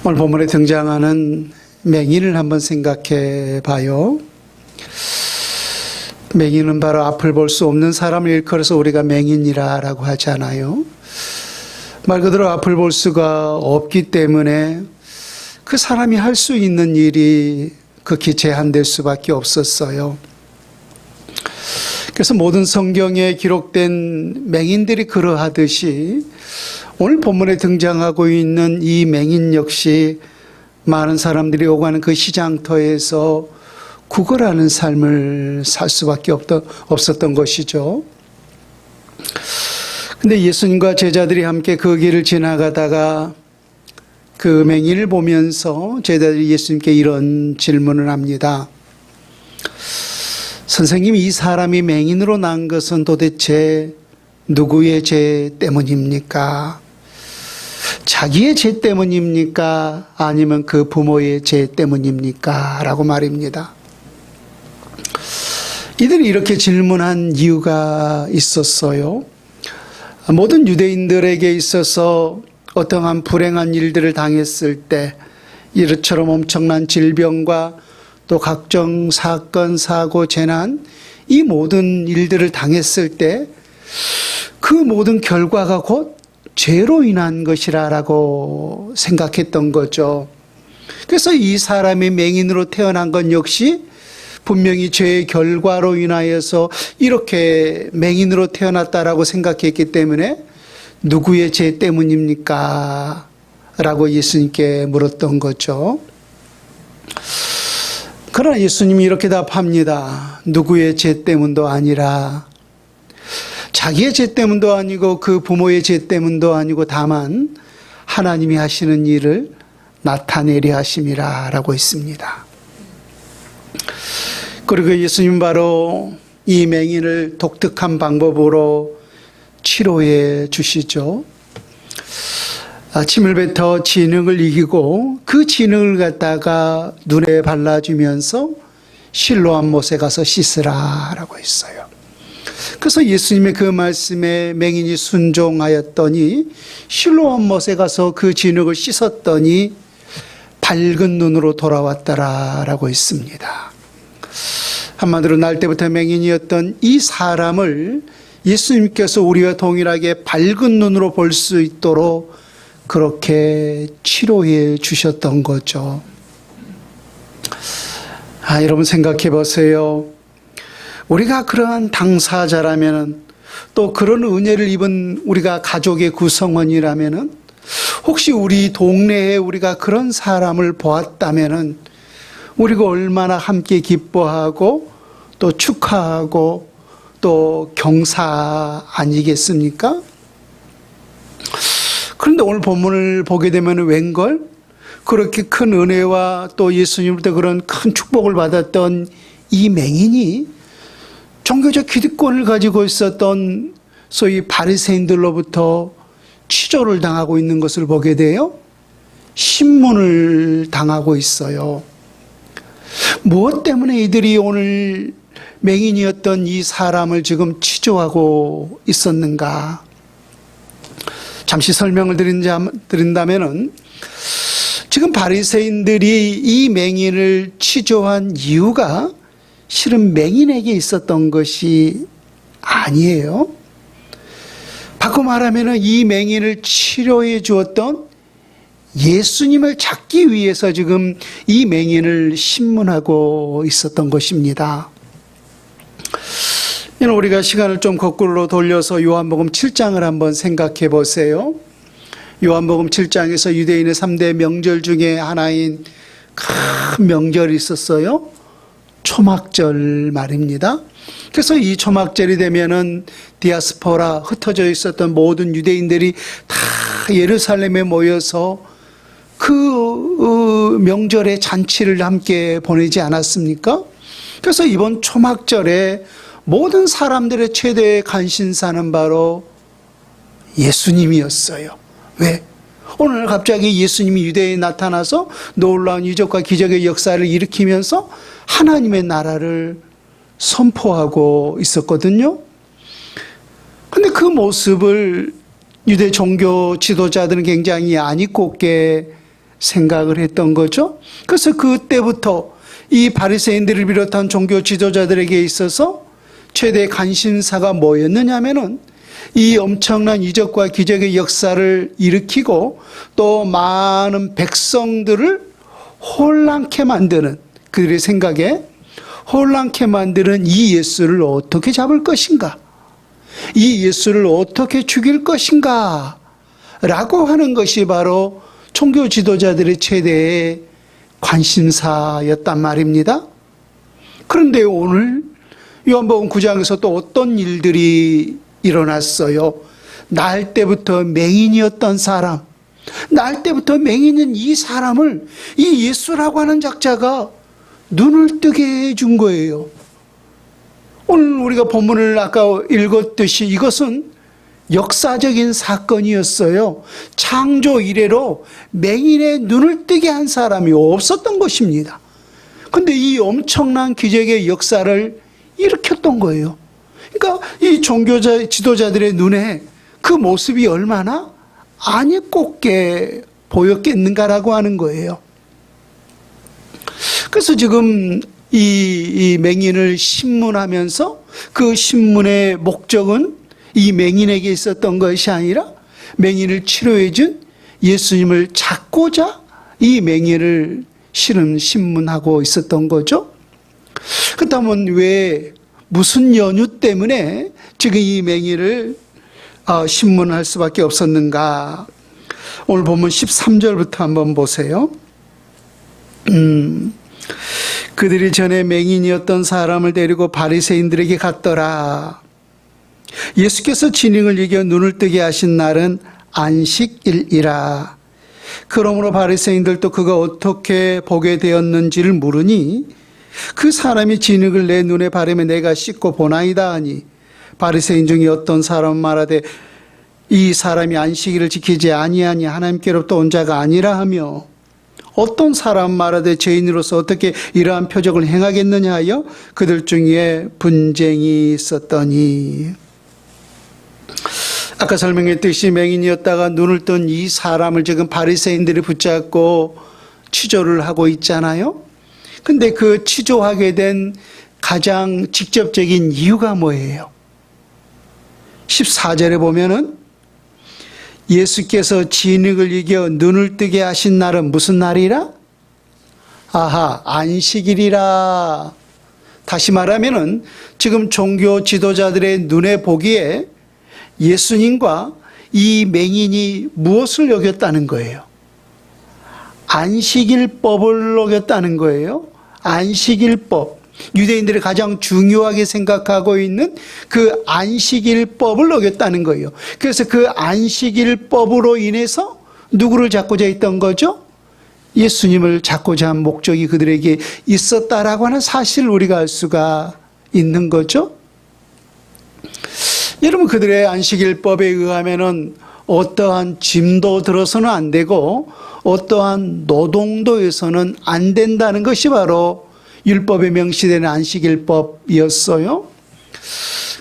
오늘 본문에 등장하는 맹인을 한번 생각해 봐요. 맹인은 바로 앞을 볼 수 없는 사람을 일컬어서 우리가 맹인이라고 하잖아요. 말 그대로 앞을 볼 수가 없기 때문에 그 사람이 할 수 있는 일이 극히 제한될 수밖에 없었어요. 그래서 모든 성경에 기록된 맹인들이 그러하듯이 오늘 본문에 등장하고 있는 이 맹인 역시 많은 사람들이 오가는 그 시장터에서 구걸하는 삶을 살 수밖에 없었던 것이죠. 근데 예수님과 제자들이 함께 그 길을 지나가다가 그 맹인을 보면서 제자들이 예수님께 이런 질문을 합니다. 선생님, 이 사람이 맹인으로 난 것은 도대체 누구의 죄 때문입니까? 자기의 죄 때문입니까? 아니면 그 부모의 죄 때문입니까? 라고 말입니다. 이들이 이렇게 질문한 이유가 있었어요. 모든 유대인들에게 있어서 어떠한 불행한 일들을 당했을 때 이처럼 엄청난 질병과 또 각종 사건, 사고, 재난, 이 모든 일들을 당했을 때 그 모든 결과가 곧 죄로 인한 것이라고 생각했던 거죠. 그래서 이 사람이 맹인으로 태어난 건 역시 분명히 죄의 결과로 인하여서 이렇게 맹인으로 태어났다라고 생각했기 때문에 누구의 죄 때문입니까? 라고 예수님께 물었던 거죠. 그러나 예수님이 이렇게 답합니다. 누구의 죄 때문도 아니라 자기의 죄 때문도 아니고 그 부모의 죄 때문도 아니고 다만 하나님이 하시는 일을 나타내려 하심이라 라고 했습니다. 그리고 예수님 바로 이 맹인을 독특한 방법으로 치료해 주시죠. 침을 뱉어 진흙을 이기고 그 진흙을 갖다가 눈에 발라주면서 실로암 못에 가서 씻으라 라고 했어요. 그래서 예수님의 그 말씀에 맹인이 순종하였더니 실로암 못에 가서 그 진흙을 씻었더니 밝은 눈으로 돌아왔더라 라고 했습니다. 한마디로 날 때부터 맹인이었던 이 사람을 예수님께서 우리와 동일하게 밝은 눈으로 볼 수 있도록 그렇게 치료해 주셨던 거죠. 여러분 생각해 보세요. 우리가 그러한 당사자라면 또 그런 은혜를 입은 우리가 가족의 구성원이라면 혹시 우리 동네에 우리가 그런 사람을 보았다면 우리가 얼마나 함께 기뻐하고 또 축하하고 또 경사 아니겠습니까? 그런데 오늘 본문을 보게 되면 웬걸? 그렇게 큰 은혜와 또 예수님부터 그런 큰 축복을 받았던 이 맹인이 종교적 기득권을 가지고 있었던 소위 바리새인들로부터 취조를 당하고 있는 것을 보게 돼요. 신문을 당하고 있어요. 무엇 때문에 이들이 오늘 맹인이었던 이 사람을 지금 취조하고 있었는가? 잠시 설명을 드린다면은 지금 바리새인들이 이 맹인을 취조한 이유가 실은 맹인에게 있었던 것이 아니에요. 바꿔 말하면은 이 맹인을 치료해 주었던 예수님을 찾기 위해서 지금 이 맹인을 신문하고 있었던 것입니다. 우리가 시간을 좀 거꾸로 돌려서 요한복음 7장을 한번 생각해 보세요. 요한복음 7장에서 유대인의 3대 명절 중에 하나인 큰 명절이 있었어요. 초막절 말입니다. 그래서 이 초막절이 되면은 디아스포라 흩어져 있었던 모든 유대인들이 다 예루살렘에 모여서 그 명절의 잔치를 함께 보내지 않았습니까? 그래서 이번 초막절에 모든 사람들의 최대의 관심사는 바로 예수님이었어요. 왜? 오늘 갑자기 예수님이 유대에 나타나서 놀라운 이적과 기적의 역사를 일으키면서 하나님의 나라를 선포하고 있었거든요. 근데 그 모습을 유대 종교 지도자들은 굉장히 안 입고 있게 생각을 했던 거죠. 그래서 그때부터 이 바리새인들을 비롯한 종교 지도자들에게 있어서 최대 관심사가 뭐였느냐면은 이 엄청난 이적과 기적의 역사를 일으키고 또 많은 백성들을 혼란케 만드는, 그들의 생각에 혼란케 만드는 이 예수를 어떻게 잡을 것인가, 이 예수를 어떻게 죽일 것인가 라고 하는 것이 바로 종교 지도자들의 최대의 관심사였단 말입니다. 그런데 오늘 요한복음 9장에서 또 어떤 일들이 일어났어요. 날 때부터 맹인이었던 사람, 날 때부터 맹인인 이 사람을 이 예수라고 하는 작자가 눈을 뜨게 해준 거예요. 오늘 우리가 본문을 아까 읽었듯이 이것은 역사적인 사건이었어요. 창조 이래로 맹인의 눈을 뜨게 한 사람이 없었던 것입니다. 그런데 이 엄청난 기적의 역사를 일으켰던 거예요. 그러니까 이 종교자 지도자들의 눈에 그 모습이 얼마나 안이 꼽게 보였겠는가라고 하는 거예요. 그래서 지금 이 맹인을 신문하면서 그 신문의 목적은 이 맹인에게 있었던 것이 아니라 맹인을 치료해 준 예수님을 찾고자 이 맹인을 실은 신문하고 있었던 거죠. 그렇다면 왜 무슨 연유 때문에 지금 이 맹인을 신문할 수밖에 없었는가? 오늘 보면 13절부터 한번 보세요. 그들이 전에 맹인이었던 사람을 데리고 바리새인들에게 갔더라. 예수께서 진ing을 이겨 눈을 뜨게 하신 날은 안식일이라. 그러므로 바리새인들도 그가 어떻게 보게 되었는지를 물으니 그 사람이 진흙을 내 눈에 바르며 내가 씻고 보나이다 하니 바리새인 중에 어떤 사람은 말하되 이 사람이 안식일을 지키지 아니하니 하나님께로부터 온 자가 아니라 하며 어떤 사람은 말하되 죄인으로서 어떻게 이러한 표적을 행하겠느냐 하여 그들 중에 분쟁이 있었더니, 아까 설명했듯이 맹인이었다가 눈을 뜬 이 사람을 지금 바리새인들이 붙잡고 치조를 하고 있잖아요. 근데 그 치조하게 된 가장 직접적인 이유가 뭐예요? 14절에 보면은 예수께서 진흙을 이겨 눈을 뜨게 하신 날은 무슨 날이라? 아하, 안식일이라. 다시 말하면은 지금 종교 지도자들의 눈에 보기에 예수님과 이 맹인이 무엇을 여겼다는 거예요? 안식일법을 어겼다는 거예요. 안식일법. 유대인들이 가장 중요하게 생각하고 있는 그 안식일법을 어겼다는 거예요. 그래서 그 안식일법으로 인해서 누구를 잡고자 했던 거죠? 예수님을 잡고자 한 목적이 그들에게 있었다라고 하는 사실을 우리가 알 수가 있는 거죠. 여러분, 그들의 안식일법에 의하면은 어떠한 짐도 들어서는 안 되고 어떠한 노동도 해서는 안 된다는 것이 바로 율법에 명시되는 안식일법이었어요.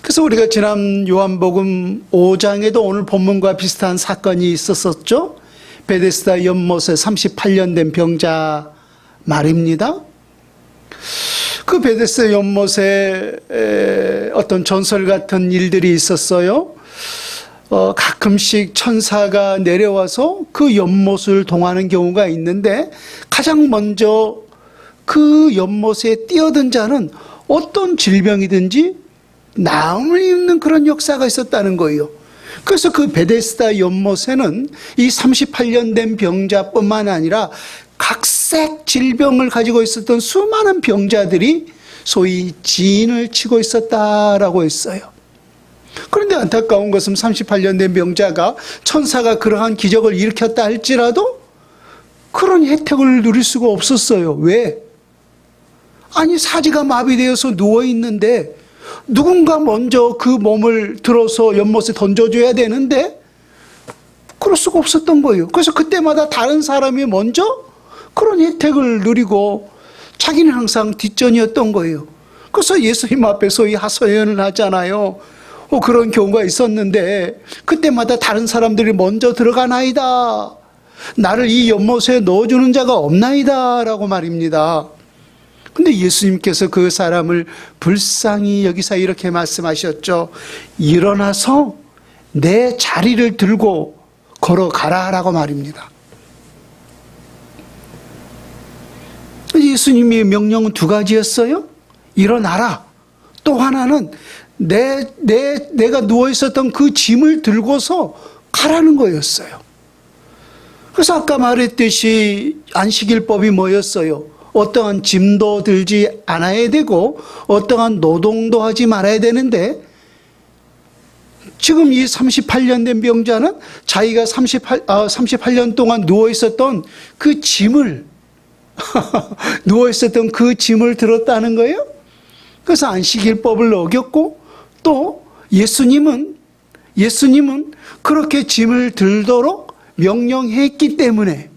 그래서 우리가 지난 요한복음 5장에도 오늘 본문과 비슷한 사건이 있었었죠. 베데스다 연못에 38년 된 병자 말입니다. 그 베데스다 연못에 어떤 전설 같은 일들이 있었어요. 가끔씩 천사가 내려와서 그 연못을 동하는 경우가 있는데 가장 먼저 그 연못에 뛰어든 자는 어떤 질병이든지 나음을 입는 그런 역사가 있었다는 거예요. 그래서 그 베데스다 연못에는 이 38년 된 병자뿐만 아니라 각색 질병을 가지고 있었던 수많은 병자들이 소위 진을 치고 있었다라고 했어요. 그런데 안타까운 것은 38년 된 병자가 천사가 그러한 기적을 일으켰다 할지라도 그런 혜택을 누릴 수가 없었어요. 왜? 아니, 사지가 마비되어서 누워있는데 누군가 먼저 그 몸을 들어서 연못에 던져줘야 되는데 그럴 수가 없었던 거예요. 그래서 그때마다 다른 사람이 먼저 그런 혜택을 누리고 자기는 항상 뒷전이었던 거예요. 그래서 예수님 앞에 소위 하소연을 하잖아요. 그런 경우가 있었는데 그때마다 다른 사람들이 먼저 들어가나이다. 나를 이 연못에 넣어주는 자가 없나이다 라고 말입니다. 근데 예수님께서 그 사람을 불쌍히 여기서 이렇게 말씀하셨죠. 일어나서 내 자리를 들고 걸어가라 라고 말입니다. 예수님의 명령은 두 가지였어요. 일어나라. 또 하나는 내가 누워있었던 그 짐을 들고서 가라는 거였어요. 그래서 아까 말했듯이 안식일법이 뭐였어요? 어떠한 짐도 들지 않아야 되고 어떠한 노동도 하지 말아야 되는데 지금 이 38년 된 병자는 자기가 38년 동안 누워있었던 그 짐을 누워있었던 그 짐을 들었다는 거예요. 그래서 안식일법을 어겼고 또 예수님은 그렇게 짐을 들도록 명령했기 때문에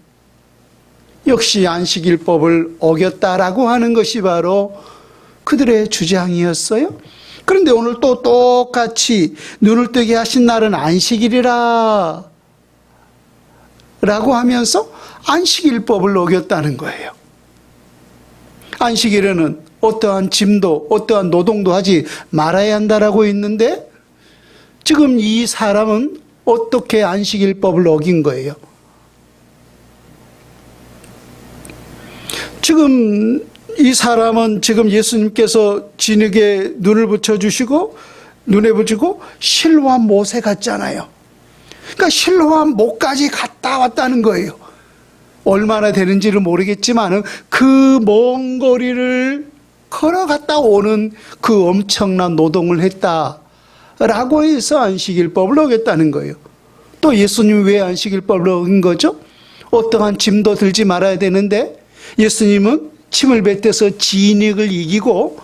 역시 안식일법을 어겼다라고 하는 것이 바로 그들의 주장이었어요. 그런데 오늘 또 똑같이 눈을 뜨게 하신 날은 안식일이라 라고 하면서 안식일법을 어겼다는 거예요. 안식일에는 어떠한 짐도 어떠한 노동도 하지 말아야 한다라고 했는데 지금 이 사람은 어떻게 안식일법을 어긴 거예요? 지금 이 사람은 지금 예수님께서 진흙에 눈을 붙여주시고 눈에 붙이고 실로암 못에 갔잖아요. 그러니까 실로암 못까지 갔다 왔다는 거예요. 얼마나 되는지를 모르겠지만 그 먼 거리를 걸어갔다 오는 그 엄청난 노동을 했다라고 해서 안식일법을 어겼다는 거예요. 또 예수님이 왜 안식일법을 어긴 거죠? 어떠한 짐도 들지 말아야 되는데 예수님은 침을 뱉어서 진흙을 이기고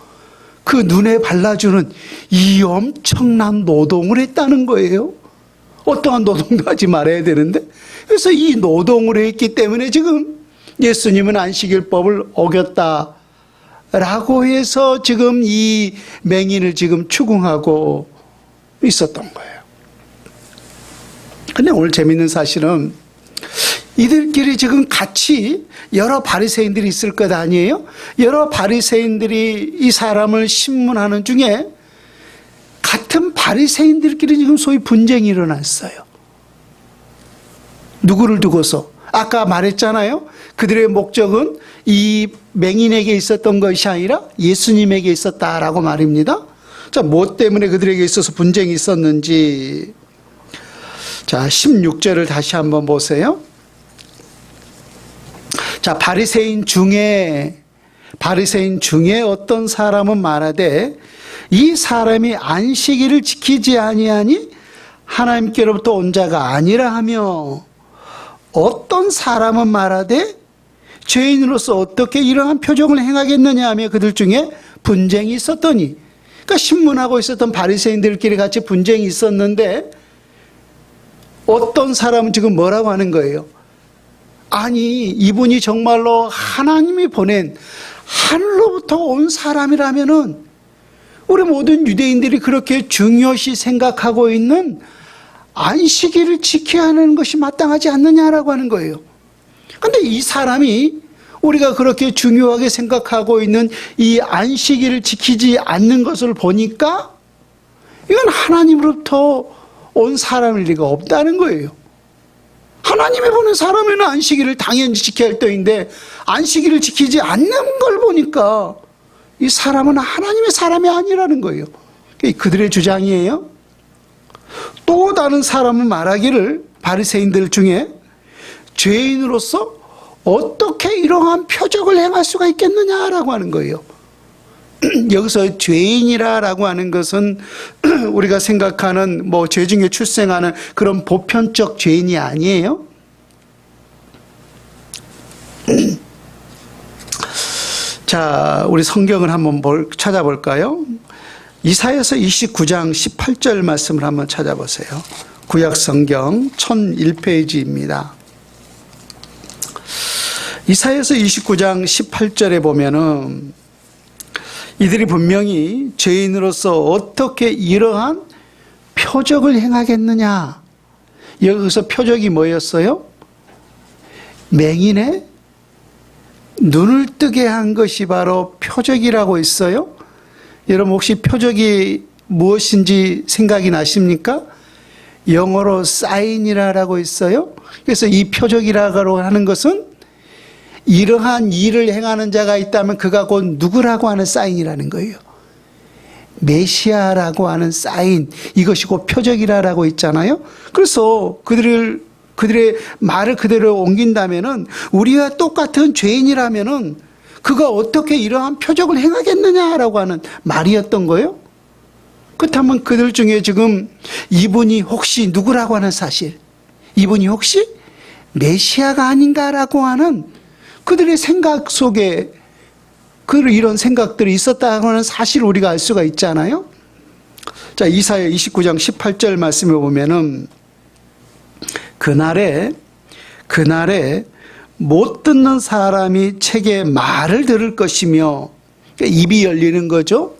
그 눈에 발라주는 이 엄청난 노동을 했다는 거예요. 어떠한 노동도 하지 말아야 되는데 그래서 이 노동을 했기 때문에 지금 예수님은 안식일법을 어겼다라고 해서 지금 이 맹인을 지금 추궁하고 있었던 거예요. 근데 오늘 재밌는 사실은 이들끼리 지금 같이 여러 바리새인들이 있을 것 아니에요? 여러 바리새인들이 이 사람을 신문하는 중에 같은 바리새인들끼리 지금 소위 분쟁이 일어났어요. 누구를 두고서? 아까 말했잖아요. 그들의 목적은 이 맹인에게 있었던 것이 아니라 예수님에게 있었다라고 말입니다. 자, 뭐 때문에 그들에게 있어서 분쟁이 있었는지. 자, 16절을 다시 한번 보세요. 자, 바리새인 중에 어떤 사람은 말하되 이 사람이 안식일을 지키지 아니하니 하나님께로부터 온 자가 아니라 하며 어떤 사람은 말하되 죄인으로서 어떻게 이러한 표적을 행하겠느냐 하며 그들 중에 분쟁이 있었더니, 그러니까 신문하고 있었던 바리새인들끼리 같이 분쟁이 있었는데 어떤 사람은 지금 뭐라고 하는 거예요? 아니, 이분이 정말로 하나님이 보낸 하늘로부터 온 사람이라면은 우리 모든 유대인들이 그렇게 중요시 생각하고 있는 안식일을 지켜야 하는 것이 마땅하지 않느냐라고 하는 거예요. 그런데 이 사람이 우리가 그렇게 중요하게 생각하고 있는 이 안식일을 지키지 않는 것을 보니까 이건 하나님으로부터 온 사람일 리가 없다는 거예요. 하나님이 보는 사람에는 안식일을 당연히 지켜야 할 때인데 안식일을 지키지 않는 걸 보니까 이 사람은 하나님의 사람이 아니라는 거예요. 그들의 주장이에요. 또 다른 사람은 말하기를 바리새인들 중에 죄인으로서 어떻게 이러한 표적을 행할 수가 있겠느냐라고 하는 거예요. 여기서 죄인이라고 하는 것은 우리가 생각하는 뭐 죄 중에 출생하는 그런 보편적 죄인이 아니에요. 자, 우리 성경을 한번 찾아볼까요? 이사야서 29장 18절 말씀을 한번 찾아보세요. 구약 성경 1001페이지입니다. 이사야서 29장 18절에 보면은 이들이 분명히 죄인으로서 어떻게 이러한 표적을 행하겠느냐. 여기서 표적이 뭐였어요? 맹인의 눈을 뜨게 한 것이 바로 표적이라고 있어요. 여러분 혹시 표적이 무엇인지 생각이 나십니까? 영어로 사인이라고 있어요. 그래서 이 표적이라고 하는 것은 이러한 일을 행하는 자가 있다면 그가 곧 누구라고 하는 사인이라는 거예요. 메시아라고 하는 사인, 이것이 곧 표적이라고 있잖아요. 그래서 그들의 말을 그대로 옮긴다면은 우리와 똑같은 죄인이라면은 그가 어떻게 이러한 표적을 행하겠느냐라고 하는 말이었던 거예요. 그렇다면 그들 중에 지금 이분이 혹시 누구라고 하는 사실, 이분이 혹시 메시아가 아닌가라고 하는 그들의 생각 속에 이런 생각들이 있었다고 하는 사실을 우리가 알 수가 있잖아요. 자, 이사야 29장 18절 말씀에 보면은 그날에 못 듣는 사람이 책의 말을 들을 것이며, 그러니까 입이 열리는 거죠.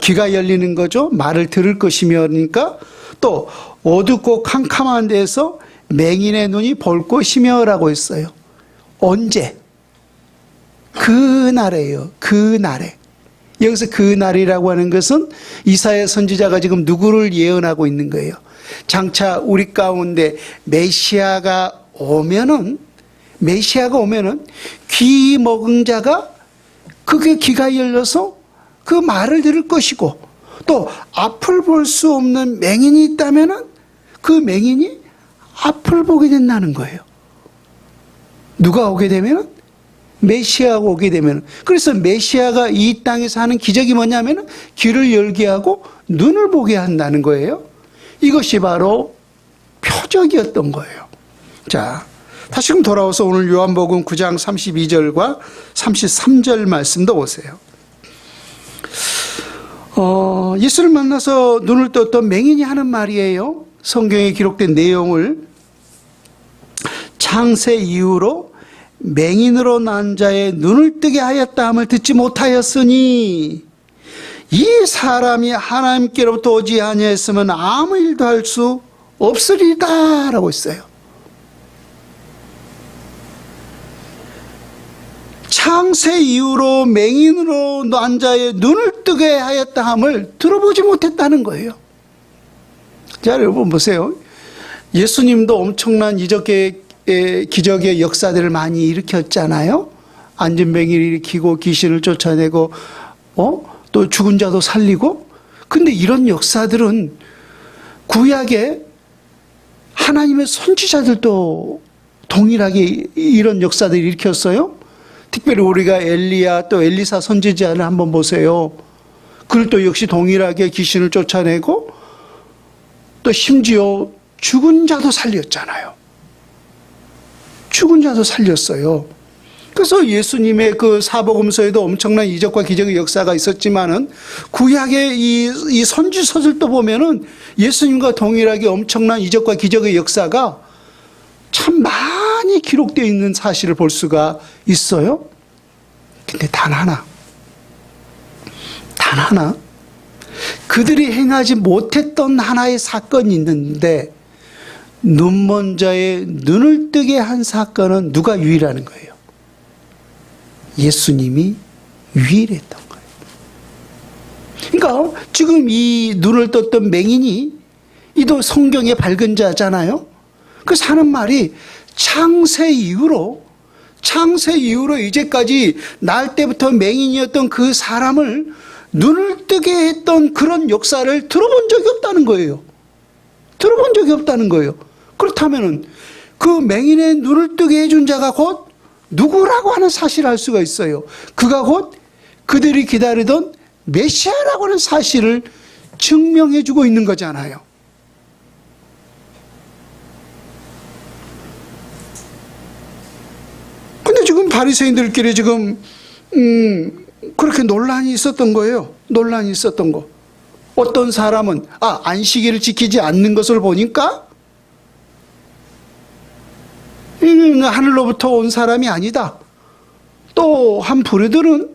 귀가 열리는 거죠. 말을 들을 것이며, 그러니까 또 어둡고 캄캄한 데서 맹인의 눈이 볼 것이며 라고 했어요. 언제? 그날에요. 그날에. 여기서 그날이라고 하는 것은 이사야 선지자가 지금 누구를 예언하고 있는 거예요. 장차 우리 가운데 메시아가 오면은 귀 먹은 자가 그게 귀가 열려서 그 말을 들을 것이고, 또 앞을 볼 수 없는 맹인이 있다면은 그 맹인이 앞을 보게 된다는 거예요. 누가 오게 되면은 메시아가 오게 되면, 그래서 메시아가 이 땅에서 하는 기적이 뭐냐면 귀를 열게 하고 눈을 보게 한다는 거예요. 이것이 바로 표적이었던 거예요. 자, 다시금 돌아와서 오늘 요한복음 9장 32절과 33절 말씀도 보세요. 예수를 만나서 눈을 떴던 맹인이 하는 말이에요. 성경에 기록된 내용을 창세 이후로 맹인으로 난 자의 눈을 뜨게 하였다 함을 듣지 못하였으니 이 사람이 하나님께로부터 오지 아니했으면 아무 일도 할 수 없으리다 라고 했어요. 창세 이후로 맹인으로 난 자의 눈을 뜨게 하였다 함을 들어보지 못했다는 거예요. 자, 여러분 보세요. 예수님도 엄청난 기적의 역사들을 많이 일으켰잖아요. 안진뱅이를 일으키고 귀신을 쫓아내고 또 죽은 자도 살리고. 근데 이런 역사들은 구약에 하나님의 선지자들도 동일하게 이런 역사들을 일으켰어요. 특별히 우리가 엘리야 또 엘리사 선지자를 한번 보세요. 그들도 역시 동일하게 귀신을 쫓아내고 또 심지어 죽은 자도 살렸잖아요. 죽은 자도 살렸어요. 그래서 예수님의 그 사복음서에도 엄청난 이적과 기적의 역사가 있었지만은 구약의 이 선지서들도 보면은 예수님과 동일하게 엄청난 이적과 기적의 역사가 참 많이 기록되어 있는 사실을 볼 수가 있어요. 근데 단 하나 그들이 행하지 못했던 하나의 사건이 있는데, 눈먼 자의 눈을 뜨게 한 사건은 누가 유일하는 거예요? 예수님이 유일했던 거예요. 그러니까 지금 이 눈을 떴던 맹인이 이도 성경의 밝은 자잖아요. 그래서 하는 말이 창세 이후로 이제까지 날 때부터 맹인이었던 그 사람을 눈을 뜨게 했던 그런 역사를 들어본 적이 없다는 거예요. 들어본 적이 없다는 거예요. 그렇다면은 그 맹인의 눈을 뜨게 해준 자가 곧 누구라고 하는 사실을 알 수가 있어요. 그가 곧 그들이 기다리던 메시아라고 하는 사실을 증명해주고 있는 거잖아요. 근데 지금 바리새인들끼리 지금 그렇게 논란이 있었던 거예요. 논란이 있었던 거. 어떤 사람은 안식일을 지키지 않는 것을 보니까 하늘로부터 온 사람이 아니다. 또 한 부류들은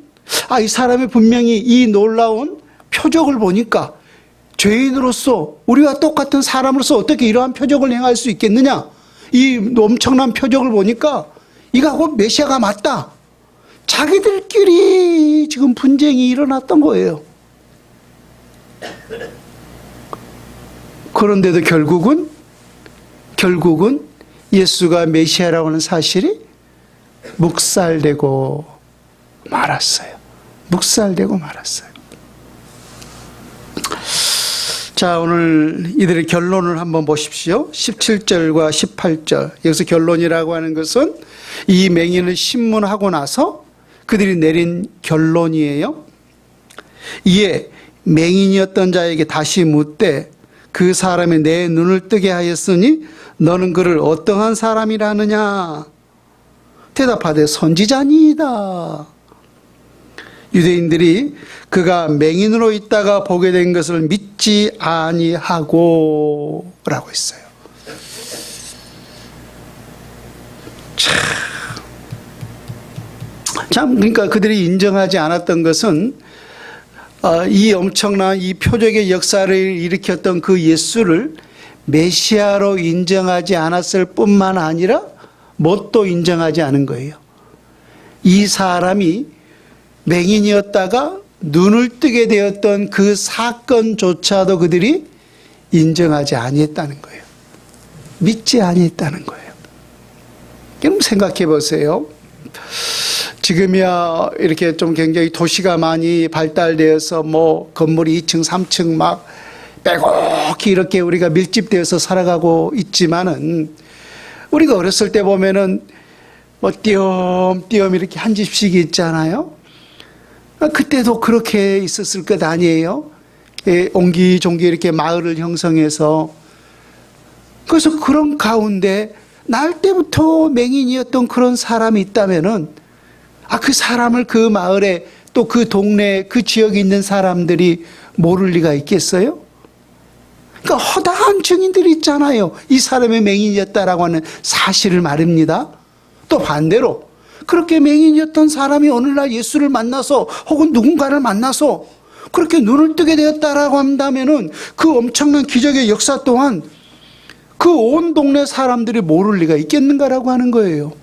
이 사람이 분명히 이 놀라운 표적을 보니까 죄인으로서 우리와 똑같은 사람으로서 어떻게 이러한 표적을 행할 수 있겠느냐. 이 엄청난 표적을 보니까 이거하고 메시아가 맞다. 자기들끼리 지금 분쟁이 일어났던 거예요. 그런데도 결국은 예수가 메시아라고 하는 사실이 묵살되고 말았어요. 묵살되고 말았어요. 자, 오늘 이들의 결론을 한번 보십시오. 17절과 18절. 여기서 결론이라고 하는 것은 이 맹인을 신문하고 나서 그들이 내린 결론이에요. 이에 맹인이었던 자에게 다시 묻되 그 사람이 내 눈을 뜨게 하였으니 너는 그를 어떠한 사람이라 하느냐? 대답하되 선지자니이다. 유대인들이 그가 맹인으로 있다가 보게 된 것을 믿지 아니하고 라고 했어요. 참, 그러니까 그들이 인정하지 않았던 것은 이 엄청난 이 표적의 역사를 일으켰던 그 예수를 메시아로 인정하지 않았을 뿐만 아니라 뭣도 인정하지 않은 거예요. 이 사람이 맹인이었다가 눈을 뜨게 되었던 그 사건조차도 그들이 인정하지 아니했다는 거예요. 믿지 아니했다는 거예요. 여러분 생각해 보세요. 지금이야 이렇게 좀 굉장히 도시가 많이 발달되어서 뭐 건물이 2층, 3층 막 빼곡히 이렇게 우리가 밀집되어서 살아가고 있지만은 우리가 어렸을 때 보면은 뭐 띄엄띄엄 이렇게 한 집씩 있잖아요. 그때도 그렇게 있었을 것 아니에요. 옹기종기 이렇게 마을을 형성해서. 그래서 그런 가운데 날 때부터 맹인이었던 그런 사람이 있다면은 그 사람을 그 마을에 또 그 동네 그 지역에 있는 사람들이 모를 리가 있겠어요? 그러니까 허다한 증인들이 있잖아요. 이 사람의 맹인이었다라고 하는 사실을 말입니다. 또 반대로 그렇게 맹인이었던 사람이 오늘날 예수를 만나서 혹은 누군가를 만나서 그렇게 눈을 뜨게 되었다라고 한다면은 그 엄청난 기적의 역사 또한 그 온 동네 사람들이 모를 리가 있겠는가라고 하는 거예요.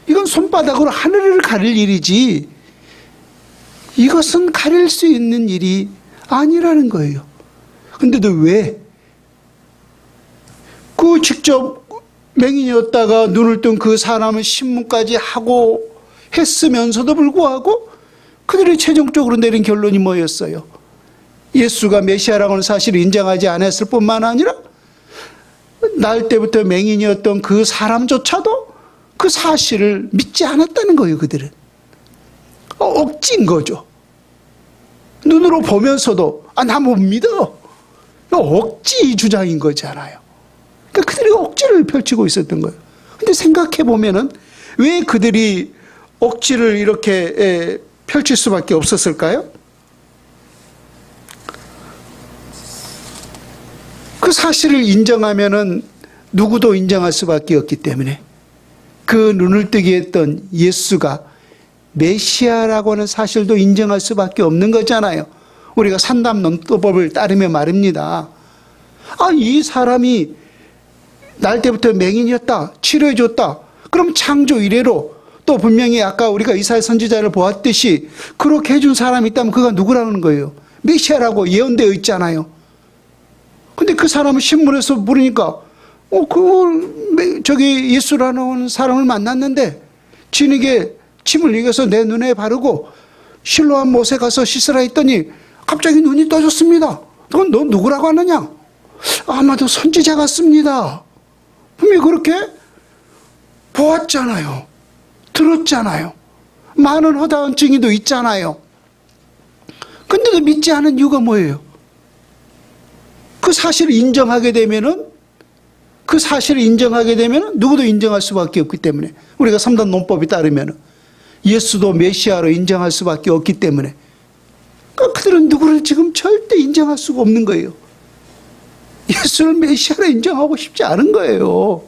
이건 손바닥으로 하늘을 가릴 일이지 이것은 가릴 수 있는 일이 아니라는 거예요. 근데도 왜? 그 직접 맹인이었다가 눈을 뜬 그 사람은 신문까지 하고 했으면서도 불구하고 그들이 최종적으로 내린 결론이 뭐였어요? 예수가 메시아라고 하는 사실을 인정하지 않았을 뿐만 아니라 날 때부터 맹인이었던 그 사람조차도 그 사실을 믿지 않았다는 거예요. 그들은 억지인 거죠. 눈으로 보면서도 나 못 믿어. 억지 주장인 거잖아요. 그러니까 그들이 억지를 펼치고 있었던 거예요. 근데 생각해 보면은 왜 그들이 억지를 이렇게 펼칠 수밖에 없었을까요? 그 사실을 인정하면은 누구도 인정할 수밖에 없기 때문에 그 눈을 뜨게 했던 예수가 메시아라고 하는 사실도 인정할 수밖에 없는 거잖아요. 우리가 산담 논법을 따르며 말입니다. 이 사람이 날 때부터 맹인이었다, 치료해줬다. 그럼 창조 이래로 또 분명히 아까 우리가 이사야 선지자를 보았듯이 그렇게 해준 사람이 있다면 그가 누구라는 거예요? 메시아라고 예언되어 있잖아요. 근데 그 사람을 신문에서 물으니까 저기 예수라는 사람을 만났는데 진에게 침을 이겨서 내 눈에 바르고 실로암 못에 가서 씻으라 했더니 갑자기 눈이 떠졌습니다. 그건 너 누구라고 하느냐? 아마도 선지자 같습니다. 분명히 그렇게 보았잖아요. 들었잖아요. 많은 허다한 증인도 있잖아요. 근데도 믿지 않은 이유가 뭐예요? 그 사실을 인정하게 되면은 누구도 인정할 수밖에 없기 때문에 우리가 3단 논법에 따르면 예수도 메시아로 인정할 수밖에 없기 때문에 그들은 누구를 지금 절대 인정할 수가 없는 거예요. 예수를 메시아로 인정하고 싶지 않은 거예요.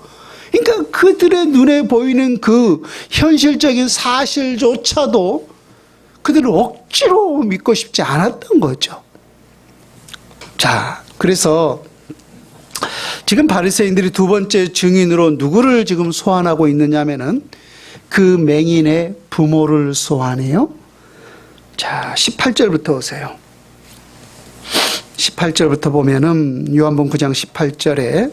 그러니까 그들의 눈에 보이는 그 현실적인 사실조차도 그들은 억지로 믿고 싶지 않았던 거죠. 자, 그래서 지금 바리새인들이 두 번째 증인으로 누구를 지금 소환하고 있느냐면은 그 맹인의 부모를 소환해요. 자, 18절부터 오세요. 18절부터 보면은 요한복음 9장 18절에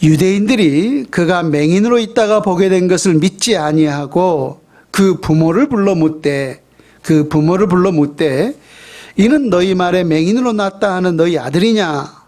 유대인들이 그가 맹인으로 있다가 보게 된 것을 믿지 아니하고 그 부모를 불러 묻되 이는 너희 말에 맹인으로 났다 하는 너희 아들이냐?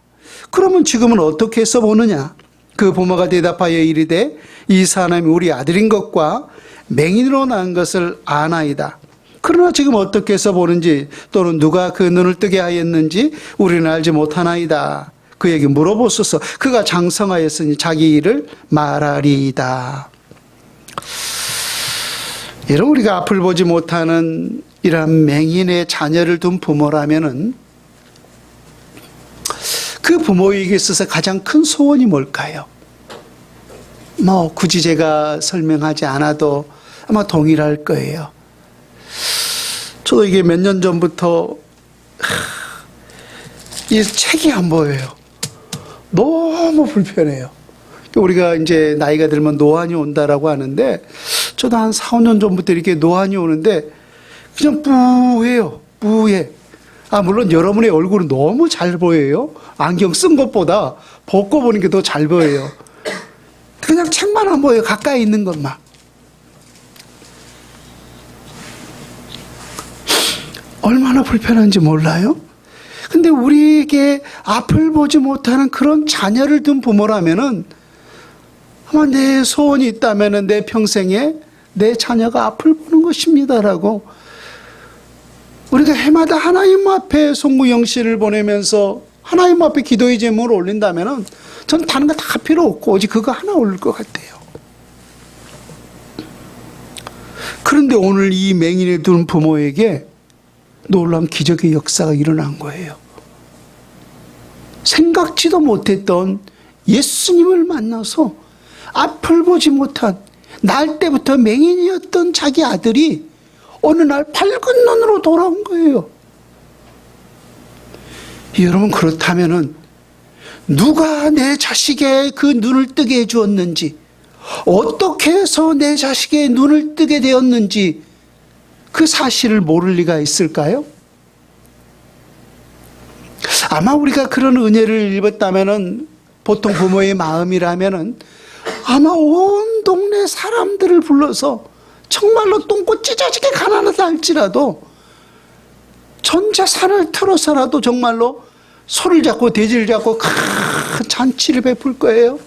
그러면 지금은 어떻게 해서 보느냐? 그 부모가 대답하여 이르되 이 사람이 우리 아들인 것과 맹인으로 난 것을 아나이다. 그러나 지금 어떻게 해서 보는지 또는 누가 그 눈을 뜨게 하였는지 우리는 알지 못하나이다. 그에게 물어보소서. 그가 장성하였으니 자기 일을 말하리이다. 여러분, 우리가 앞을 보지 못하는 이러한 맹인의 자녀를 둔 부모라면은 그 부모에게 있어서 가장 큰 소원이 뭘까요? 굳이 제가 설명하지 않아도 아마 동일할 거예요. 저도 이게 몇 년 전부터 이 책이 안 보여요. 너무 불편해요. 우리가 이제 나이가 들면 노안이 온다라고 하는데 저도 한 4, 5년 전부터 이렇게 노안이 오는데 그냥 뿌해요. 뿌해. 물론 여러분의 얼굴은 너무 잘 보여요. 안경 쓴 것보다 벗고 보는 게 더 잘 보여요. 그냥 책만 안 보여요. 가까이 있는 것만. 얼마나 불편한지 몰라요? 근데 우리에게 앞을 보지 못하는 그런 자녀를 둔 부모라면은 아마 내 소원이 있다면은 내 평생에 내 자녀가 앞을 보는 것입니다라고 우리가 해마다 하나님 앞에 송구영시를 보내면서 하나님 앞에 기도의 제목을 올린다면은 전 다른 거 다 필요 없고 오직 그거 하나 올릴 것 같아요. 그런데 오늘 이 맹인에 둔 부모에게 놀라운 기적의 역사가 일어난 거예요. 생각지도 못했던 예수님을 만나서 앞을 보지 못한 날 때부터 맹인이었던 자기 아들이 어느 날 밝은 눈으로 돌아온 거예요. 여러분, 그렇다면은 누가 내 자식의 그 눈을 뜨게 해주었는지, 어떻게 해서 내 자식의 눈을 뜨게 되었는지 그 사실을 모를 리가 있을까요? 아마 우리가 그런 은혜를 입었다면은, 보통 부모의 마음이라면은 아마 온 동네 사람들을 불러서 정말로 똥꼬 찢어지게 가난하다 할지라도 전 재산을 틀어서라도 정말로 소를 잡고 돼지를 잡고 큰 잔치를 베풀 거예요.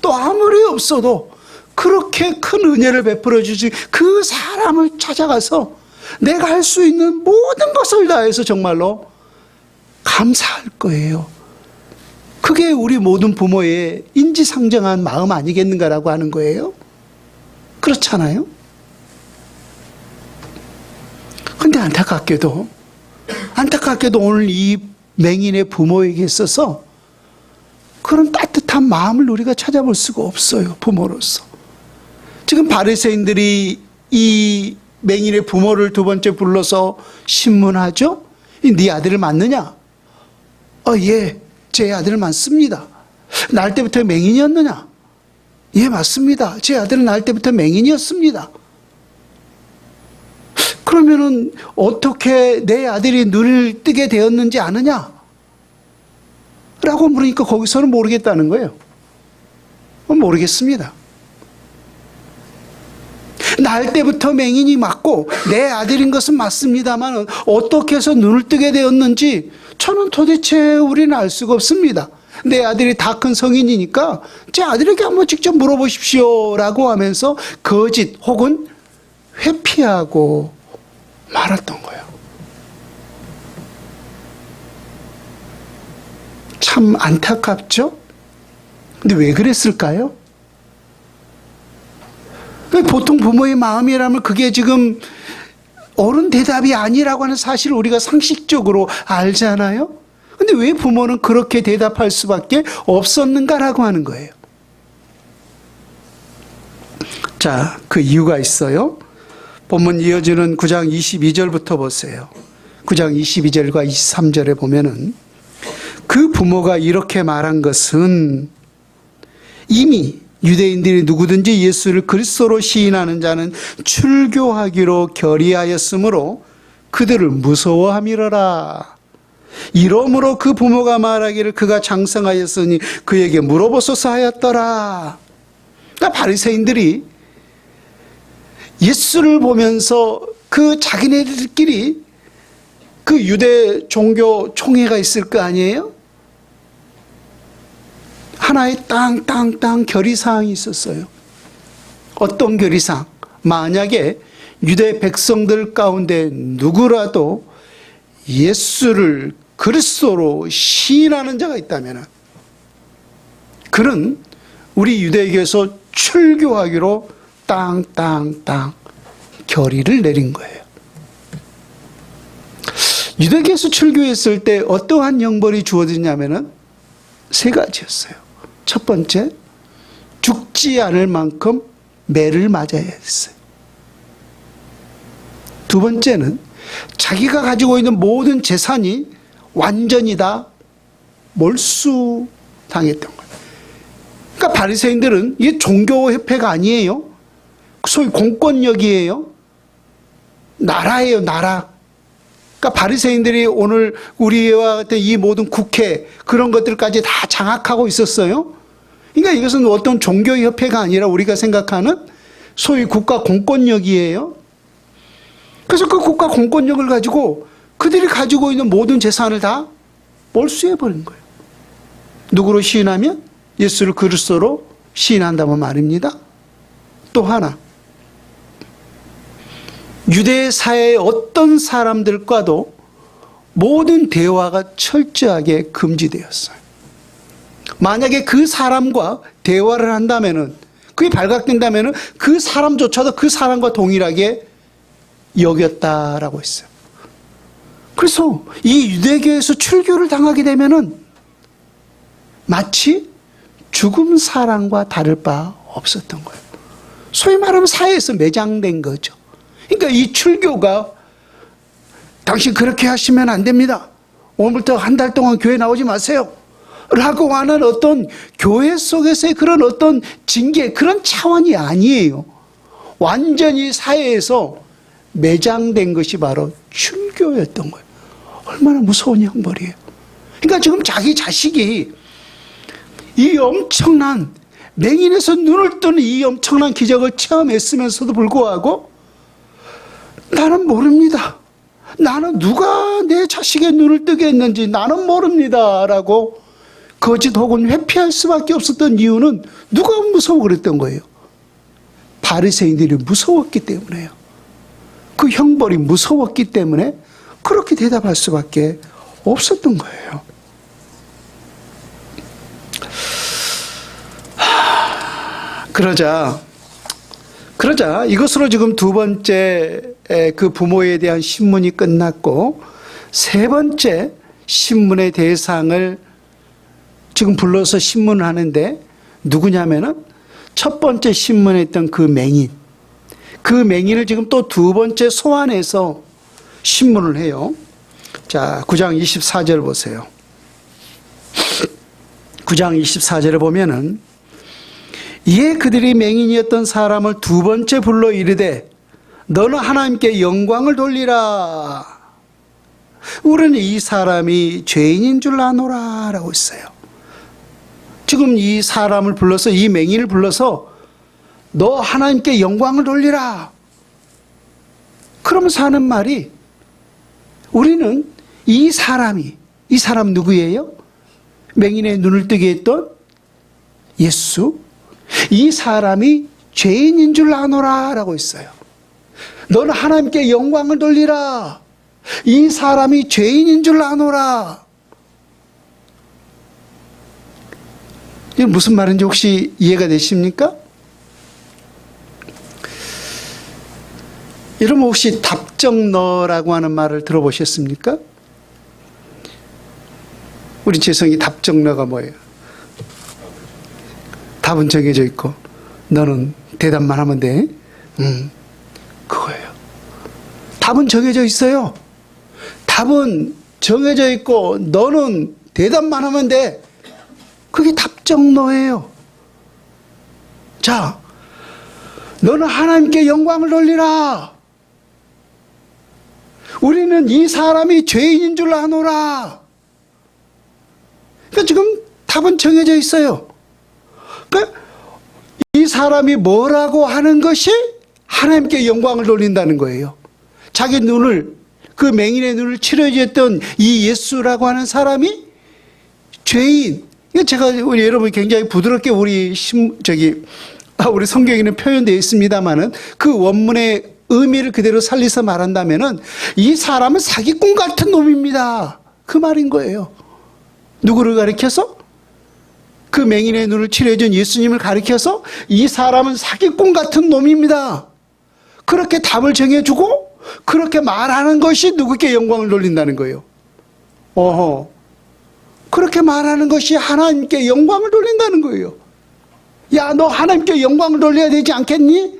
또 아무리 없어도 그렇게 큰 은혜를 베풀어 주신 그 사람을 찾아가서 내가 할 수 있는 모든 것을 다해서 정말로 감사할 거예요. 그게 우리 모든 부모의 인지상정한 마음 아니겠는가라고 하는 거예요. 그렇잖아요? 근데 안타깝게도 오늘 이 맹인의 부모에게 있어서 그런 따뜻한 마음을 우리가 찾아볼 수가 없어요. 부모로서. 지금 바리새인들이 이 맹인의 부모를 두 번째 불러서 신문하죠. 네 아들을 맞느냐? 예, 제 아들을 맞습니다. 날 때부터 맹인이었느냐? 예, 맞습니다. 제 아들은 날 때부터 맹인이었습니다. 그러면은 어떻게 내 아들이 눈을 뜨게 되었는지 아느냐? 라고 물으니까 거기서는 모르겠다는 거예요. 모르겠습니다. 날 때부터 맹인이 맞고 내 아들인 것은 맞습니다만 어떻게 해서 눈을 뜨게 되었는지 저는 도대체 우리는 알 수가 없습니다. 내 아들이 다 큰 성인이니까 제 아들에게 한번 직접 물어보십시오 라고 하면서 거짓 혹은 회피하고 말았던 거예요. 참 안타깝죠? 근데 왜 그랬을까요? 보통 부모의 마음이라면 그게 지금 옳은 대답이 아니라고 하는 사실을 우리가 상식적으로 알잖아요? 근데 왜 부모는 그렇게 대답할 수밖에 없었는가라고 하는 거예요. 자, 그 이유가 있어요. 본문 이어지는 9장 22절부터 보세요. 9장 22절과 23절에 보면은 그 부모가 이렇게 말한 것은 이미 유대인들이 누구든지 예수를 그리스도로 시인하는 자는 출교하기로 결의하였으므로 그들을 무서워함이러라. 이러므로 그 부모가 말하기를 그가 장성하였으니 그에게 물어보소서 하였더라. 그러니까 바리새인들이 예수를 보면서 그 자기네들끼리 그 유대 종교 총회가 있을 거 아니에요? 하나의 땅 결의사항이 있었어요. 어떤 결의사항? 만약에 유대 백성들 가운데 누구라도 예수를 그리스도로 시인하는 자가 있다면 그는 우리 유대교에서 출교하기로 땅 결의를 내린 거예요. 유대교에서 출교했을 때 어떠한 형벌이 주어지냐면은 세 가지였어요. 첫 번째, 죽지 않을 만큼 매를 맞아야 했어요. 두 번째는 자기가 가지고 있는 모든 재산이 완전히 다 몰수당했던 거예요. 그러니까 바리새인들은 이게 종교협회가 아니에요. 소위 공권력이에요. 나라예요, 나라. 그러니까 바리새인들이 오늘 우리와 같은 이 모든 국회 그런 것들까지 다 장악하고 있었어요. 그러니까 이것은 어떤 종교협회가 아니라 우리가 생각하는 소위 국가 공권력이에요. 그래서 그 국가 공권력을 가지고 그들이 가지고 있는 모든 재산을 다 몰수해버린 거예요. 누구로 시인하면? 예수를 그리스도로 시인한다면 말입니다. 또 하나, 유대 사회의 어떤 사람들과도 모든 대화가 철저하게 금지되었어요. 만약에 그 사람과 대화를 한다면은, 그게 발각된다면은 그 사람조차도 그 사람과 동일하게 여겼다라고 했어요. 그래서 이 유대교에서 출교를 당하게 되면은 마치 죽은 사람과 다를 바 없었던 거예요. 소위 말하면 사회에서 매장된 거죠. 그러니까 이 출교가 당신 그렇게 하시면 안 됩니다. 오늘부터 한 달 동안 교회 나오지 마세요. 라고 하는 어떤 교회 속에서의 그런 어떤 징계, 그런 차원이 아니에요. 완전히 사회에서 매장된 것이 바로 출교였던 거예요. 얼마나 무서운 형벌이에요. 그러니까 지금 자기 자식이 이 엄청난, 맹인에서 눈을 뜨는 이 엄청난 기적을 체험했으면서도 불구하고 나는 모릅니다. 나는 누가 내 자식의 눈을 뜨게 했는지 나는 모릅니다. 라고 거짓 혹은 회피할 수밖에 없었던 이유는 누가 무서워 그랬던 거예요? 바리새인들이 무서웠기 때문에요. 그 형벌이 무서웠기 때문에 그렇게 대답할 수밖에 없었던 거예요. 그러자 이것으로 지금 두 번째 그 부모에 대한 신문이 끝났고 세 번째 신문의 대상을 지금 불러서 신문을 하는데 누구냐면은 첫 번째 신문에 있던 그 맹인, 그 맹인을 지금 또 두 번째 소환해서 신문을 해요. 자, 9장 24절 보세요. 9장 24절에 보면은 이에 그들이 맹인이었던 사람을 두 번째 불러 이르되 너는 하나님께 영광을 돌리라. 우리는 이 사람이 죄인인 줄 아노라 라고 했어요. 지금 이 사람을 불러서, 이 맹인을 불러서 너 하나님께 영광을 돌리라. 그러면서 하는 말이 우리는 이 사람 누구예요? 맹인의 눈을 뜨게 했던 예수, 이 사람이 죄인인 줄 아노라 라고 했어요. 너는 하나님께 영광을 돌리라. 이 사람이 죄인인 줄 아노라. 이게 무슨 말인지 혹시 이해가 되십니까? 여러분 혹시 답정너라고 하는 말을 들어보셨습니까? 우리 재성이 답정너가 뭐예요? 답은 정해져 있고 너는 대답만 하면 돼. 그거예요. 답은 정해져 있어요. 답은 정해져 있고 너는 대답만 하면 돼. 그게 답정너예요. 자, 너는 하나님께 영광을 돌리라. 우리는 이 사람이 죄인인 줄 아노라. 그러니까 지금 답은 정해져 있어요. 그러니까 이 사람이 뭐라고 하는 것이 하나님께 영광을 돌린다는 거예요. 자기 눈을, 그 맹인의 눈을 치료해줬던 이 예수라고 하는 사람이 죄인. 제가 우리 여러분 굉장히 부드럽게 우리 성경에는 표현되어 있습니다만은 그 원문의 의미를 그대로 살려서 말한다면은 이 사람은 사기꾼 같은 놈입니다. 그 말인 거예요. 누구를 가리켜서? 그 맹인의 눈을 치료해준 예수님을 가리켜서 이 사람은 사기꾼 같은 놈입니다. 그렇게 답을 정해주고 그렇게 말하는 것이 누구께 영광을 돌린다는 거예요. 그렇게 말하는 것이 하나님께 영광을 돌린다는 거예요. 야, 너 하나님께 영광을 돌려야 되지 않겠니?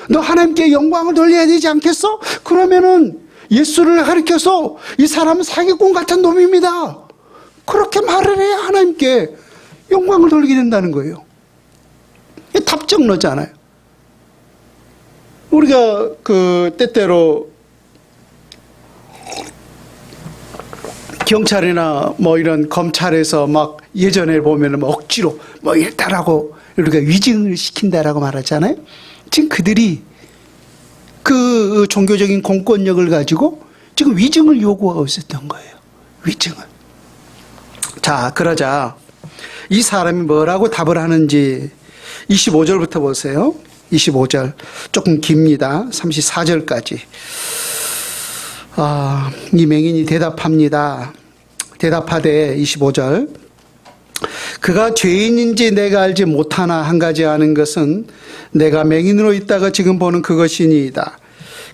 너 하나님께 영광을 돌려야 되지 않겠어? 그러면은 예수를 가리켜서 이 사람은 사기꾼 같은 놈입니다. 그렇게 말을 해야 하나님께 영광을 돌리게 된다는 거예요. 이게 답정너잖아요. 우리가 때때로 경찰이나 이런 검찰에서 막 예전에 보면은 억지로 이랬다라고 우리가 위증을 시킨다라고 말하잖아요. 지금 그들이 그 종교적인 공권력을 가지고 지금 위증을 요구하고 있었던 거예요. 위증을. 자, 그러자 이 사람이 뭐라고 답을 하는지 25절부터 보세요. 25절 조금 깁니다. 34절까지. 이 맹인이 대답합니다. 대답하되 25절 그가 죄인인지 내가 알지 못하나 한 가지 아는 것은 내가 맹인으로 있다가 지금 보는 그것이니이다.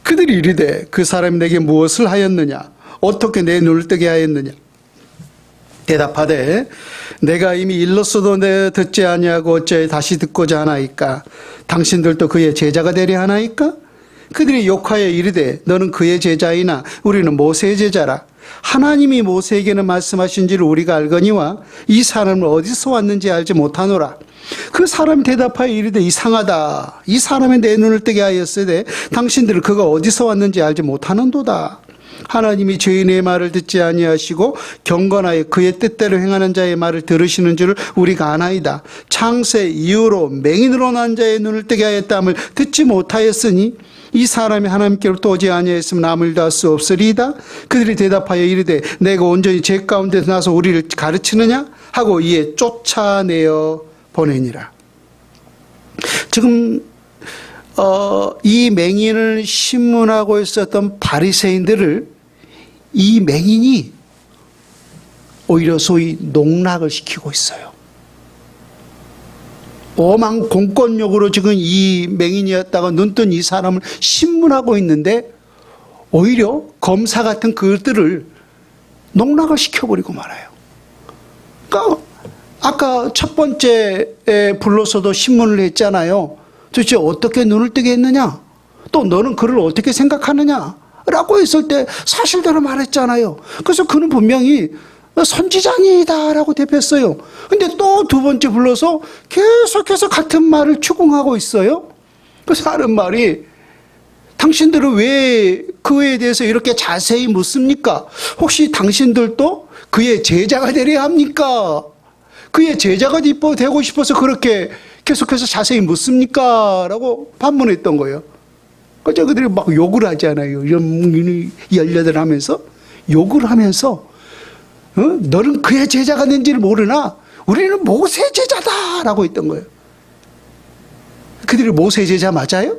그들이 이르되 그 사람이 내게 무엇을 하였느냐 어떻게 내 눈을 뜨게 하였느냐 대답하되 내가 이미 일렀어도 내 듣지 아니하고 어째 다시 듣고자 하나이까 당신들도 그의 제자가 되려 하나이까 그들이 욕하여 이르되 너는 그의 제자이나 우리는 모세의 제자라 하나님이 모세에게는 말씀하신지를 우리가 알거니와 이 사람은 어디서 왔는지 알지 못하노라. 그 사람이 대답하여 이르되 이상하다. 이 사람이 내 눈을 뜨게 하였으되 당신들은 그가 어디서 왔는지 알지 못하는도다. 하나님이 죄인의 말을 듣지 아니하시고 경건하여 그의 뜻대로 행하는 자의 말을 들으시는 줄을 우리가 아나이다. 창세 이후로 맹인으로 난 자의 눈을 뜨게 하였다함을 듣지 못하였으니 이 사람이 하나님께로부터 오지 아니하였으면 아무 일도 할 수 없으리이다. 그들이 대답하여 이르되 내가 온전히 죄 가운데서 나서 우리를 가르치느냐 하고 이에 쫓아내어 보내니라. 지금 이 맹인을 신문하고 있었던 바리새인들을 이 맹인이 오히려 소위 농락을 시키고 있어요. 오만 공권력으로 지금 이 맹인이었다가 눈뜬 이 사람을 신문하고 있는데 오히려 검사 같은 그들을 농락을 시켜버리고 말아요. 그러니까 아까 첫 번째에 불러서도 신문을 했잖아요. 도대체 어떻게 눈을 뜨게 했느냐? 또 너는 그를 어떻게 생각하느냐? 라고 했을 때 사실대로 말했잖아요. 그래서 그는 분명히 선지자니다 라고 대표했어요. 근데 또 두 번째 불러서 계속해서 같은 말을 추궁하고 있어요. 그래서 하는 말이 당신들은 왜 그에 대해서 이렇게 자세히 묻습니까? 혹시 당신들도 그의 제자가 되려 합니까? 그의 제자가 되고 싶어서 그렇게 계속해서 자세히 묻습니까? 라고 반문했던 거예요. 그래서 그들이 막 욕을 하잖아요. 연려들 하면서 욕을 하면서 너는 그의 제자가 된지를 모르나 우리는 모세 제자다라고 했던 거예요. 그들이 모세 제자 맞아요?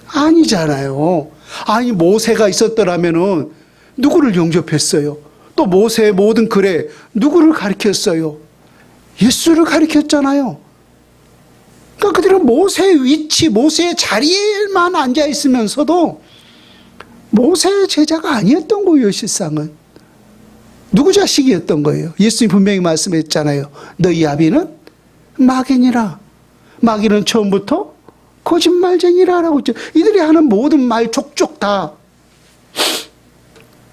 아니잖아요. 아니 모세가 있었더라면은 누구를 영접했어요? 또 모세의 모든 글에 누구를 가리켰어요? 예수를 가리켰잖아요. 그러니까 그들은 모세의 위치, 모세의 자리에만 앉아 있으면서도 모세의 제자가 아니었던 거예요, 실상은. 누구 자식이었던 거예요? 예수님 분명히 말씀했잖아요. 너희 아비는 마귀니라. 마귀는 처음부터 거짓말쟁이라고 했죠. 이들이 하는 모든 말 족족 다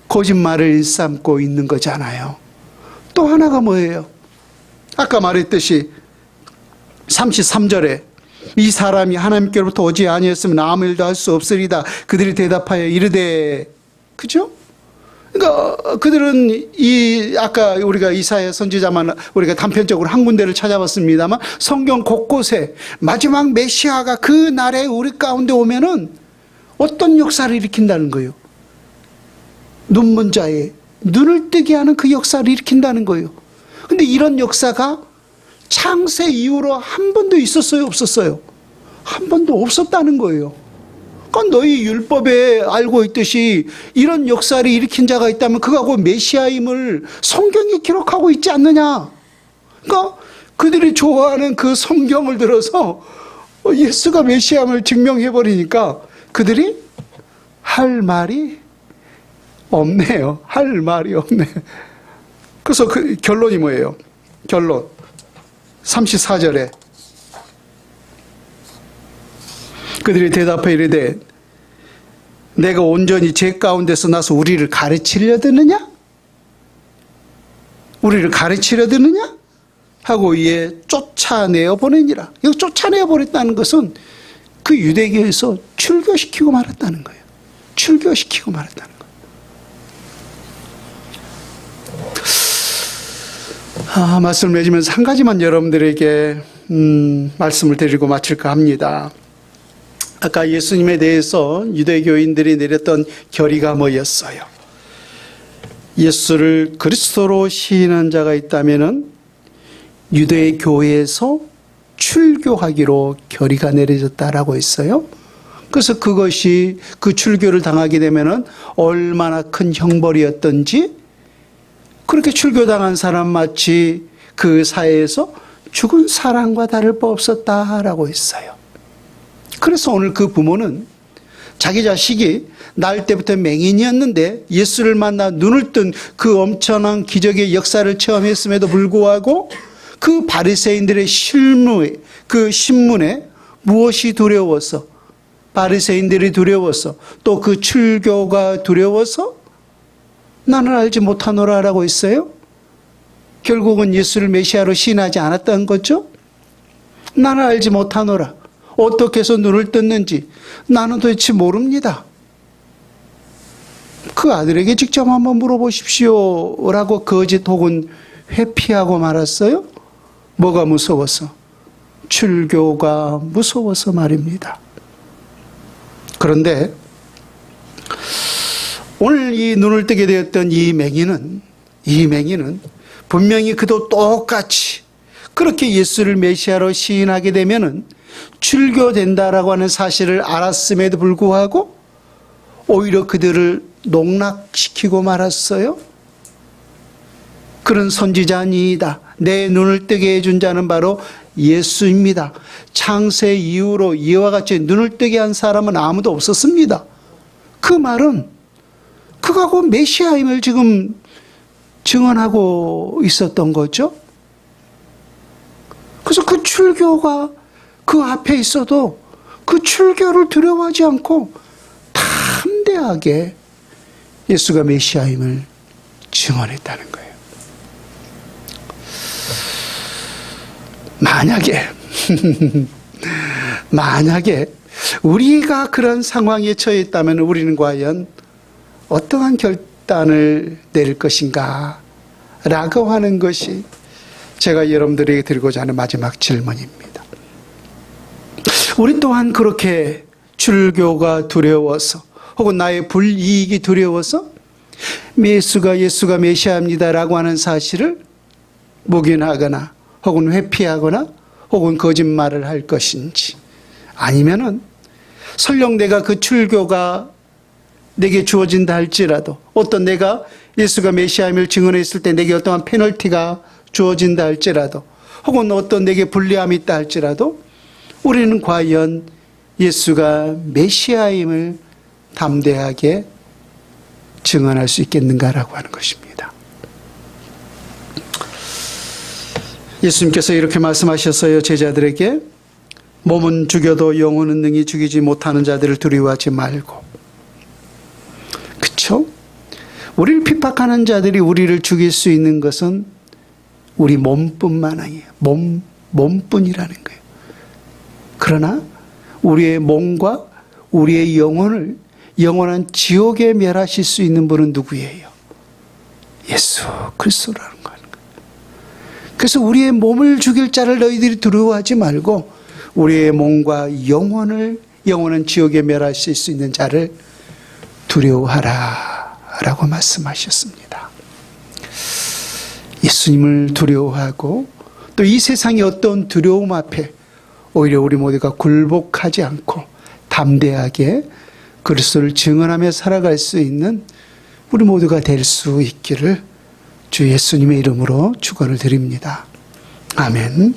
거짓말을 일삼고 있는 거잖아요. 또 하나가 뭐예요? 아까 말했듯이 33절에 이 사람이 하나님께로부터 오지 아니었으면 아무 일도 할 수 없으리다. 그들이 대답하여 이르되, 그죠? 그러니까 그들은 아까 우리가 이사야 선지자만 우리가 단편적으로 한 군데를 찾아봤습니다만 성경 곳곳에 마지막 메시아가 그 날에 우리 가운데 오면은 어떤 역사를 일으킨다는 거예요. 눈먼 자의 눈을 뜨게 하는 그 역사를 일으킨다는 거예요. 근데 이런 역사가 창세 이후로 한 번도 있었어요, 없었어요? 한 번도 없었다는 거예요. 그러니까 너희 율법에 알고 있듯이 이런 역사를 일으킨 자가 있다면 그가 곧 메시아임을 성경에 기록하고 있지 않느냐. 그러니까 그들이 좋아하는 그 성경을 들어서 예수가 메시아임을 증명해버리니까 그들이 할 말이 없네요. 할 말이 없네. 그래서 그 결론이 뭐예요? 결론 34절에 그들이 대답해 이르되 내가 온전히 죄 가운데서 나서 우리를 가르치려 드느냐? 우리를 가르치려 드느냐? 하고 이에 쫓아내어 보내니라. 이거 쫓아내어 버렸다는 것은 그 유대교에서 출교시키고 말았다는 거예요. 출교시키고 말았다는 거예요. 말씀을 맺으면서 한 가지만 여러분들에게 말씀을 드리고 마칠까 합니다. 아까 예수님에 대해서 유대교인들이 내렸던 결의가 뭐였어요? 예수를 그리스도로 시인한 자가 있다면은 유대교회에서 출교하기로 결의가 내려졌다라고 했어요. 그래서 그것이 그 출교를 당하게 되면은 얼마나 큰 형벌이었던지 그렇게 출교당한 사람 마치 그 사회에서 죽은 사람과 다를 바 없었다라고 했어요. 그래서 오늘 그 부모는 자기 자식이 날 때부터 맹인이었는데 예수를 만나 눈을 뜬 그 엄청난 기적의 역사를 체험했음에도 불구하고 그 바리새인들의 그 신문에 무엇이 두려워서 바리새인들이 두려워서 또 그 출교가 두려워서 나는 알지 못하노라라고 했어요. 결국은 예수를 메시아로 시인하지 않았던 거죠. 나는 알지 못하노라. 어떻게 해서 눈을 떴는지 나는 도대체 모릅니다. 그 아들에게 직접 한번 물어보십시오 라고 거짓 혹은 회피하고 말았어요. 뭐가 무서워서? 출교가 무서워서 말입니다. 그런데 오늘 이 눈을 뜨게 되었던 이 맹인은 분명히 그도 똑같이 그렇게 예수를 메시아로 시인하게 되면은 출교된다라고 하는 사실을 알았음에도 불구하고 오히려 그들을 농락시키고 말았어요. 그런 선지자 아니다. 내 눈을 뜨게 해준 자는 바로 예수입니다. 창세 이후로 이와 같이 눈을 뜨게 한 사람은 아무도 없었습니다. 그 말은 그가 곧 메시아임을 지금 증언하고 있었던 거죠. 그래서 그 출교가 그 앞에 있어도 그 출교를 두려워하지 않고 담대하게 예수가 메시아임을 증언했다는 거예요. 만약에 우리가 그런 상황에 처해 있다면 우리는 과연 어떠한 결단을 내릴 것인가 라고 하는 것이 제가 여러분들에게 드리고자 하는 마지막 질문입니다. 우리 또한 그렇게 출교가 두려워서 혹은 나의 불이익이 두려워서 예수가 메시아입니다라고 하는 사실을 묵인하거나 혹은 회피하거나 혹은 거짓말을 할 것인지, 아니면은 설령 내가 그 출교가 내게 주어진다 할지라도, 어떤 내가 예수가 메시아임을 증언했을 때 내게 어떠한 페널티가 주어진다 할지라도, 혹은 어떤 내게 불리함이 있다 할지라도 우리는 과연 예수가 메시아임을 담대하게 증언할 수 있겠는가라고 하는 것입니다. 예수님께서 이렇게 말씀하셨어요. 제자들에게 몸은 죽여도 영혼은 능히 죽이지 못하는 자들을 두려워하지 말고. 그렇죠? 우리를 핍박하는 자들이 우리를 죽일 수 있는 것은 우리 몸뿐만 아니에요. 몸 몸뿐이라는 거예요. 그러나 우리의 몸과 우리의 영혼을 영원한 지옥에 멸하실 수 있는 분은 누구예요? 예수 그리스도라는 거예요. 그래서 우리의 몸을 죽일 자를 너희들이 두려워하지 말고 우리의 몸과 영혼은 지옥에 멸하실 수 있는 자를 두려워하라 라고 말씀하셨습니다. 예수님을 두려워하고 또 이 세상의 어떤 두려움 앞에 오히려 우리 모두가 굴복하지 않고 담대하게 그리스도를 증언하며 살아갈 수 있는 우리 모두가 될 수 있기를 주 예수님의 이름으로 축원을 드립니다. 아멘.